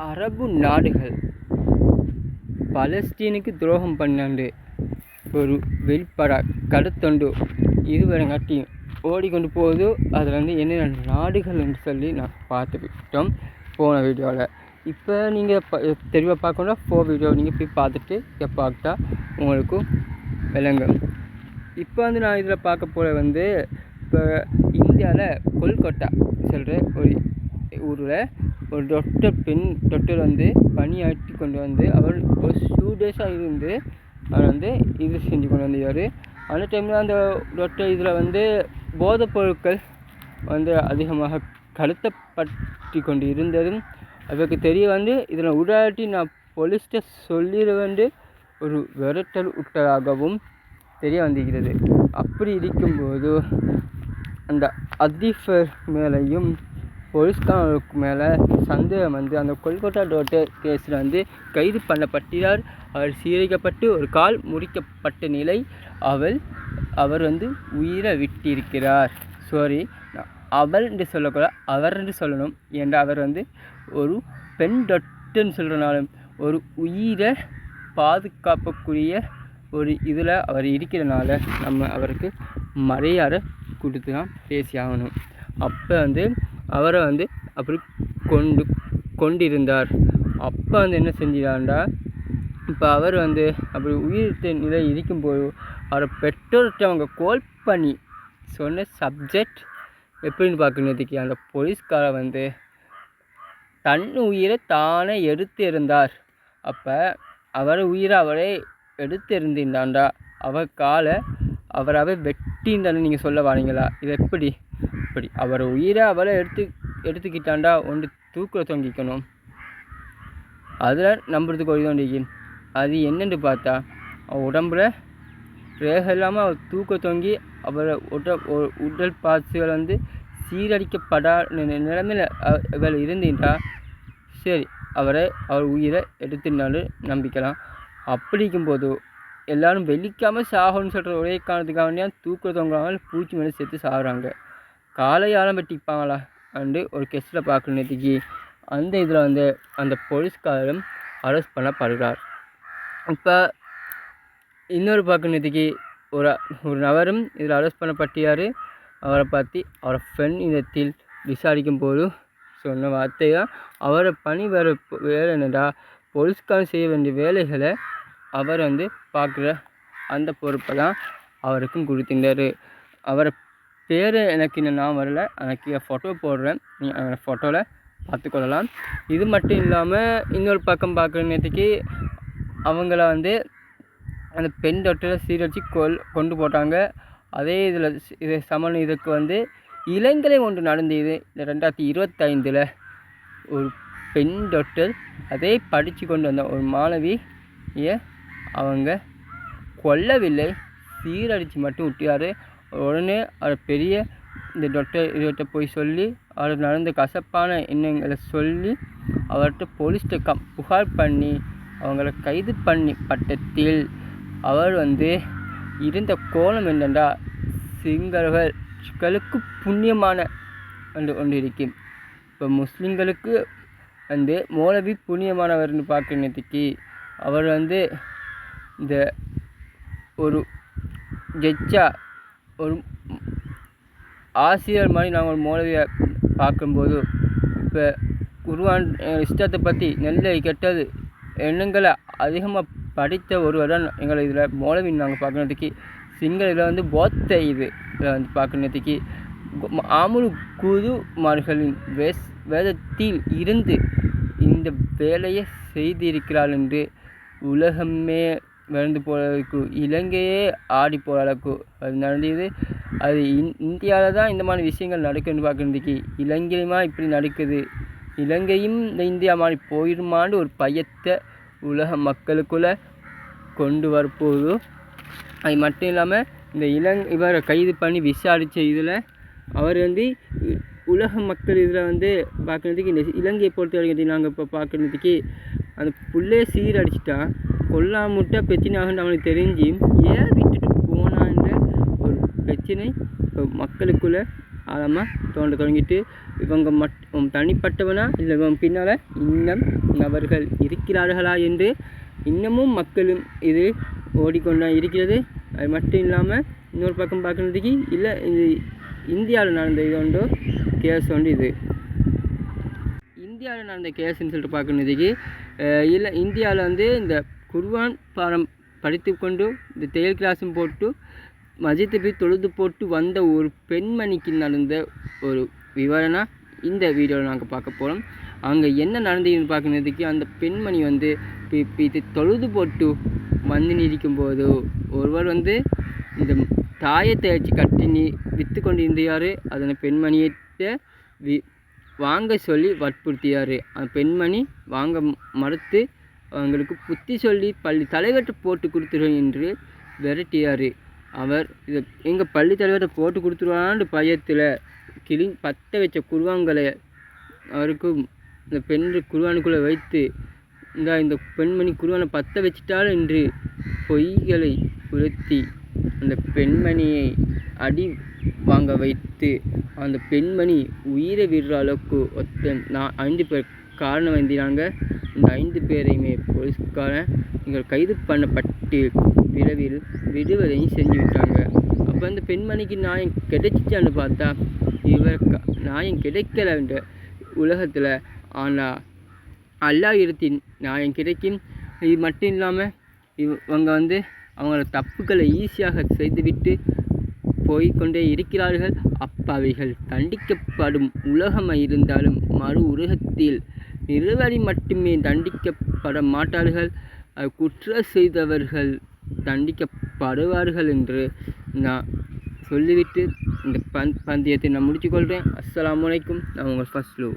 அரபு நாடுகள் பலஸ்தீனுக்கு துரோகம் பண்ணாண்டு ஒரு வெளிப்படா கருத்தொண்டு இதுவரைங்காட்டியும் ஓடிக்கொண்டு போகுது. அதில் என்னென்ன நாடுகள் என்று சொல்லி நான் பார்த்துக்கிட்டோம் போன வீடியோவில். இப்போ நீங்கள் தெளிவாக பார்க்கணுன்னா 4 வீடியோ நீங்கள் போய் பார்த்துட்டு பார்த்தா உங்களுக்கும் விளங்கும். இப்போ நான் இதில் பார்க்க போகிற இப்போ இந்தியாவில் கொல்கட்டா சொல்கிற ஒரு ஊரில் ஒரு பெண் டாக்டர் பணியாற்றி கொண்டு அவர் ஒரு ஸ்டூடெண்ட்ஸாக இருந்து அவர் இது செஞ்சு கொண்டு வந்தார். அந்த டைமில் அந்த டாக்டர் இதில் போதைப் பொருட்கள் அதிகமாக கடத்தப்பட்டு கொண்டு இருந்ததும் அவருக்கு தெரிய இதில் உடாட்டி நான் போலீஸ்கிட்ட சொல்லிட ஒரு விரட்டல் விட்டதாகவும் தெரிய வந்திருக்கிறது. அப்படி இருக்கும்போது அந்த அதிபர் மேலேயும் போலீஸ்காரருக்கு மேலே சந்தேகம் அந்த கொல்கட்டா டாக்டர் கேஸில் கைது பண்ணப்பட்டார். அவர் சீரழிக்கப்பட்டு ஒரு கால் முறிக்கப்பட்ட நிலை அவர் உயிரை விட்டிருக்கிறார். சாரி, அவள் என்று சொல்லக்கூடாது, அவர் என்று சொல்லணும். ஏன்னா அவர் ஒரு பெண் டாக்டர்னு சொல்கிறனாலும் ஒரு உயிரை பாதுகாக்கக்கூடிய ஒரு இதில் அவர் இருக்கிறனால நம்ம அவருக்கு மரியாதை கொடுத்து தான் பேசியாகணும். அப்போ அவரை அப்படி கொண்டிருந்தார். அப்போ என்ன செஞ்சிடாண்டா, இப்போ அவர் அப்படி உயிர் நிலை இருக்கும்போது அவரை பெற்றோர்கிட்ட அவங்க கால் பண்ணி சொன்ன சப்ஜெக்ட் எப்படின்னு பார்க்கணுதுக்கு அந்த போலீஸ்கார தன் உயிரை தானே எடுத்து இருந்தார். அப்போ அவர் உயிரை அவரே எடுத்து இருந்திருந்தாண்டா அவர் காலை அவராகவே வெட்டிந்தான்னு நீங்கள் சொல்ல வாரீங்களா? இது எப்படி அவர் உயிரை அவரை எடுத்துக்கிட்டாண்டா ஒன்று தூக்கில் தொங்கிக்கணும். அதில் நம்புறதுக்கு ஒரு தோண்டிக்கு அது என்னென்று பார்த்தா உடம்புல ரேக இல்லாமல் அவர் தூக்க தொங்கி அவரை உடல் பாசுகள் சீரழிக்கப்படா நிலைமையில் இவர் இருந்துட்டா சரி அவர் உயிரை எடுத்துனாலும் நம்பிக்கலாம். அப்படி இருக்கும்போது எல்லோரும் வெள்ளிக்காமல் சாகணும்னு சொல்கிற ஒரே காரணத்துக்காக வேண்டியா தூக்க தொங்காமல் பூச்சி மேலே சேர்த்து சாகுறாங்க. காலையாலம் வெட்டிப்பாங்களா அண்டு ஒரு கெஸ்ட்டில் பார்க்கணுத்துக்கு அந்த இதில் அந்த போலீஸ்காரரும் அரெஸ்ட் பண்ணப்படுகிறார். இப்போ இன்னொரு பார்க்கணுத்துக்கு ஒரு நபரும் இதில் அரெஸ்ட் பண்ணப்பட்டார். அவரை பற்றி அவரை பெண் இனத்தில் விசாரிக்கும் போது சொன்ன வார்த்தை தான் அவரை பணி வேலை என்னடா போலீஸ்காரன் செய்ய வேண்டிய வேலைகளை அவர் பார்க்குற அந்த பொறுப்பை தான் அவருக்கும் கொடுத்துட்டார். அவரை பேர் எனக்கு இன்னும் நான் வரல, எனக்கு ஃபோட்டோ போடுறேன், நீங்கள் அந்த ஃபோட்டோவில் பார்த்துக்கொள்ளலாம். இது மட்டும் இல்லாமல் இன்னொரு பக்கம் பார்க்குறதுக்கு அவங்கள அந்த பெண் டாக்டரை சீரழித்து கொண்டு போட்டாங்க. அதே இதை இதுக்கு இளங்கலை ஒன்று நடந்தது 2025 ஒரு பெண் டாக்டர் அதே படித்து கொண்டு வந்த ஒரு மாணவியை அவங்க கொல்லவில்லை, சீரழித்து மட்டும் விட்டார். உடனே அவர் பெரிய இந்த டாக்டர்கிட்ட போய் சொல்லி அவர் நடந்த கசப்பான எண்ணங்களை சொல்லி அவர்கிட்ட போலீஸ்கிட்ட புகார் பண்ணி அவங்கள கைது பண்ணி பட்டத்தில் அவர் இருந்த கோலம் என்னென்றா சிங்களர்களுக்கு புண்ணியமான ஒன்று இருக்கும். இப்போ முஸ்லீம்களுக்கு மௌலவி புண்ணியமானவர்னு பார்க்கறதுக்கு அவர் இந்த ஒரு ஜட்ஜா ஒரு ஆசிரியர் மாதிரி நாங்கள் மௌலவியை பார்க்கும்போது இப்போ குர்ஆன் இஸ்லாத்தை பற்றி நல்ல கெட்டது எண்ணங்களை அதிகமாக படித்த ஒருவர் தான் எங்களை இதில் மௌலவின்னு நாங்கள் பார்க்கறதுக்கு. சிங்கள இதில் போத்த இதில் பார்க்கறதுக்கு ஆமுல் குருமார்களின் வேதத்தில் இருந்து இந்த வேலையை செய்திருக்கிறாள் என்று உலகமே விழுந்து போகிறதுக்கு இலங்கையே ஆடி போகிற அளவுக்கு அது நடந்தது. அது இந்தியாவில் தான் இந்த மாதிரி விஷயங்கள் நடக்குதுன்னு பார்க்குறதுக்கு இலங்கையுமா இப்படி நடக்குது, இலங்கையும் இந்த இந்தியா மாதிரி போயிடுமான்னு ஒரு பயத்தை உலக மக்களுக்குள்ளே கொண்டு வரப்போகுது. அது மட்டும் இல்லாமல் இந்த இவரை கைது பண்ணி விசாரித்த இதில் அவர் உலக மக்கள் இதில் பார்க்குறதுக்கு இந்த இலங்கையை பொறுத்த வரைக்கும் நாங்கள் இப்போ பார்க்குறதுக்கு அந்த புள்ளைய சீரடிச்சிட்டா கொல்லாமுட்டா பிரச்சனையாகுன்னு அவனுக்கு தெரிஞ்சு ஏன் விட்டுட்டு போனான்ற ஒரு பிரச்சனை இப்போ மக்களுக்குள்ளே ஆழமாக தோண்ட தொடங்கிட்டு இவங்க தனிப்பட்டவனா இல்லை இவன் பின்னால் இன்னும் நபர்கள் இருக்கிறார்களா என்று இன்னமும் மக்களும் இது ஓடிக்கொண்டான் இருக்கிறது. அது மட்டும் இல்லாமல் இன்னொரு பக்கம் பார்க்குறதுக்கு இல்லை இது இந்தியாவில் நடந்த இது ஒன்று கேஸ் ஒன்று. இது இந்தியாவில் நடந்த கேஸ்ன்னு சொல்லிட்டு பார்க்குறதுக்கு இல்லை இந்தியாவில் வந்து இந்த குர்ஆன் பாடம் படித்து கொண்டு இந்த தையல் கிளாஸும் போட்டு மஸ்ஜித்தை போய் தொழுது போட்டு வந்த ஒரு பெண்மணிக்கு நடந்த ஒரு விவரணை இந்த வீடியோவில் நாங்கள் பார்க்க போகிறோம். அங்கே என்ன நடந்ததுன்னு பார்க்குறதுக்கு அந்த பெண்மணி வந்து இது தொழுது போட்டு வந்து நிற்கும்போது ஒருவர் வந்து இந்த தாயத்தை வச்சு கட்டி விற்று கொண்டு இருந்தார். அதனை பெண்மணியிட்ட வாங்க சொல்லி வற்புறுத்தியார். அந்த பெண்மணி வாங்க மறுத்து அவங்களுக்கு புத்தி சொல்லி பள்ளி தலைவர்கிட்ட போட்டு கொடுத்துருவேன் என்று விரட்டியார். அவர் இதை எங்கள் பள்ளி தலைவர்கிட்ட போட்டு கொடுத்துருவான்னு பயத்தில் பற்ற வச்ச குர்ஆன்களை அவருக்கு இந்த பெண் குர்ஆனுக்குள்ளே வைத்து இந்த பெண்மணி குர்ஆனை பற்ற வச்சிட்டால் என்று பொய்களை உறுத்தி அந்த பெண்மணியை அடி வாங்க வைத்து அந்த பெண்மணி உயிரை விடுற அளவுக்கு 5 பேர் காரணம் வந்தினாங்க. இந்த 5 பேரையுமே போலீஸ்காரன் இங்கே கைது பண்ணப்பட்டு விரைவில் விடுதலையும் செஞ்சு விட்டாங்க. அப்போ அந்த பெண்மணிக்கு நியாயம் கிடைச்சிச்சான்னு பார்த்தா நியாயம் கிடைக்கலன்ற உலகத்தில். ஆனால் அல்லாஹ் இடத்தின் நியாயம் கிடைக்கும். இது மட்டும் இல்லாமல் இவங்க வந்து அவங்களோட தப்புக்களை ஈஸியாக செய்துவிட்டு போய்கொண்டே இருக்கிறார்கள். அப்பாவிகள் தண்டிக்கப்படும் உலகமாக இருந்தாலும் மறு உலகத்தில் நிறுவனி மட்டுமே தண்டிக்கப்பட மாட்டார்கள். குற்றம் செய்தவர்கள் தண்டிக்கப்படுவார்கள் என்று நான் சொல்லிவிட்டு இந்த பந்தயத்தை நான் முடித்துக்கொள்கிறேன். அஸ்ஸலாமு அலைக்கும். நான் உங்கள் ஃபஸ்லு.